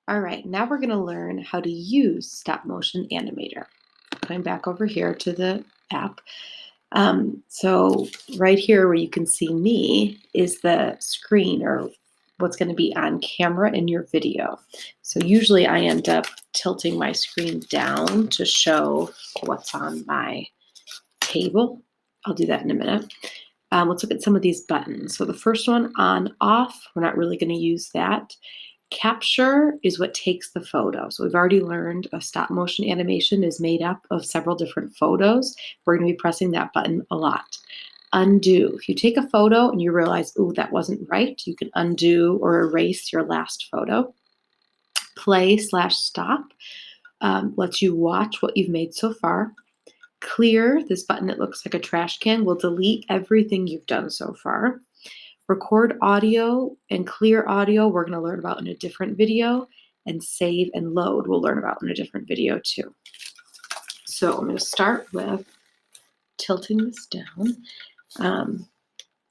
All right, now we're going to learn how to use stop motion animator. Going back over here to the app. So right here where you can see me is the screen or what's going to be on camera in your video. So usually I end up tilting my screen down to show what's on my table. I'll do that in a minute. Let's look at some of these buttons. So the first one, on, off, we're not really going to use that. Capture is what takes the photo. So we've already learned a stop motion animation is made up of several different photos. We're going to be pressing that button a lot. Undo. If you take a photo and you realize, ooh, that wasn't right, you can undo or erase your last photo. Play/stop lets you watch what you've made so far. Clear, this button that looks like a trash can, will delete everything you've done so far. Record audio and clear audio, we're going to learn about in a different video. And save and load, we'll learn about in a different video too. So I'm going to start with tilting this down.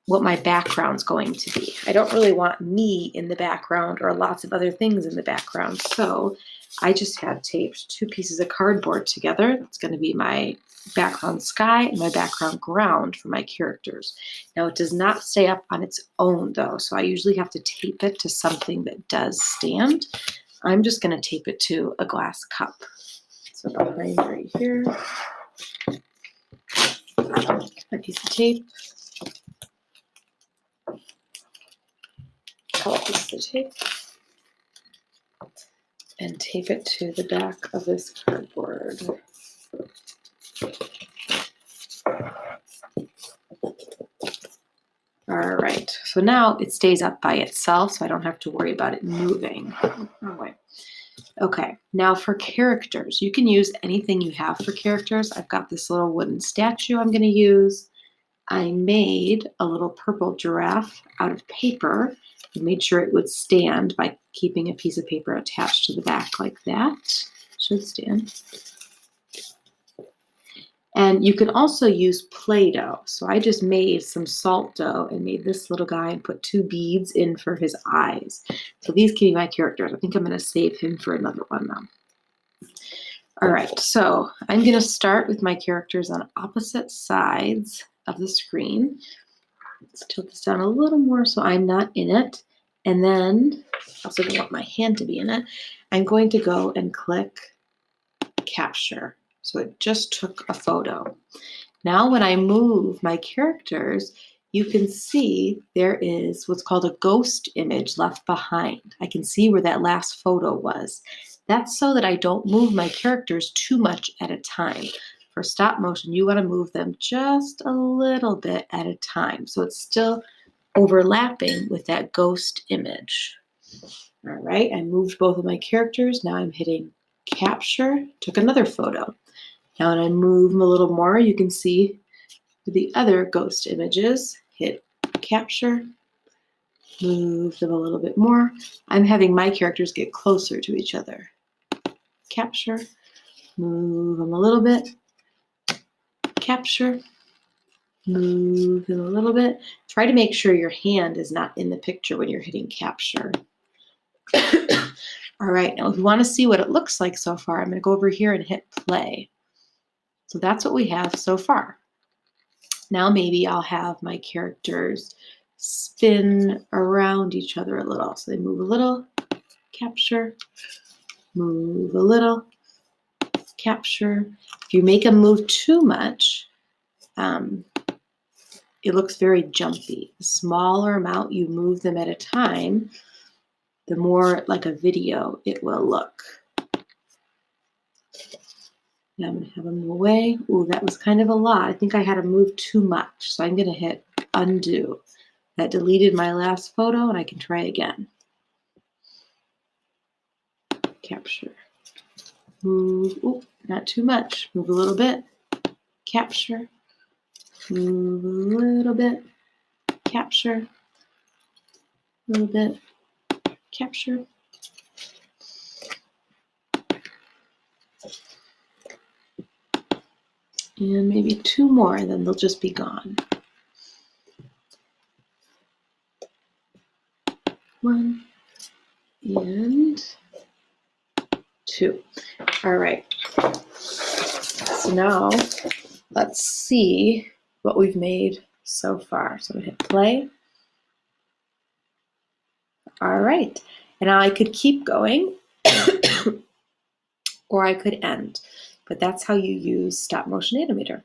What my background's going to be. I don't really want me in the background or lots of other things in the background. So I just have taped 2 pieces of cardboard together. That's going to be my background sky and my background ground for my characters. Now it does not stay up on its own though, so I usually have to tape it to something that does stand. I'm just going to tape it to a glass cup. So behind right here, a piece of tape. Pull a piece of tape and tape it to the back of this cardboard. All right, so now it stays up by itself, so I don't have to worry about it moving. Wrong way. Okay, now for characters, you can use anything you have for characters. I've got this little wooden statue I'm going to use. I made a little purple giraffe out of paper and made sure it would stand by keeping a piece of paper attached to the back like that. Should stand. And you can also use Play-Doh. So I just made some salt dough and made this little guy and put 2 beads in for his eyes. So these can be my characters. I think I'm going to save him for another one though. All right, so I'm going to start with my characters on opposite sides of the screen. Let's tilt this down a little more so I'm not in it. And then, I also don't want my hand to be in it. I'm going to go and click capture. So it just took a photo. Now when I move my characters, you can see there is what's called a ghost image left behind. I can see where that last photo was. That's so that I don't move my characters too much at a time. For stop motion, you want to move them just a little bit at a time. So it's still overlapping with that ghost image. All right, I moved both of my characters. Now I'm hitting capture, took another photo. Now when I move them a little more, you can see the other ghost images. Hit capture, move them a little bit more. I'm having my characters get closer to each other. Capture, move them a little bit. Capture, move them a little bit. Try to make sure your hand is not in the picture when you're hitting capture. All right, now if you want to see what it looks like so far, I'm going to go over here and hit play. So that's what we have so far. Now maybe I'll have my characters spin around each other a little. So they move a little, capture, move a little, capture. If you make them move too much, it looks very jumpy. The smaller amount you move them at a time, the more like a video it will look. Now I'm going to have them move away. Ooh, that was kind of a lot. I think I had to move too much. So I'm going to hit undo. That deleted my last photo and I can try again. Capture. Move. Ooh, not too much. Move a little bit. Capture. Move a little bit. Capture. A little bit. Capture. And maybe 2 more, and then they'll just be gone. 1. And 2. All right. So now let's see what we've made so far. So I'm going to hit play. All right. And now I could keep going or I could end. But that's how you use stop motion animator.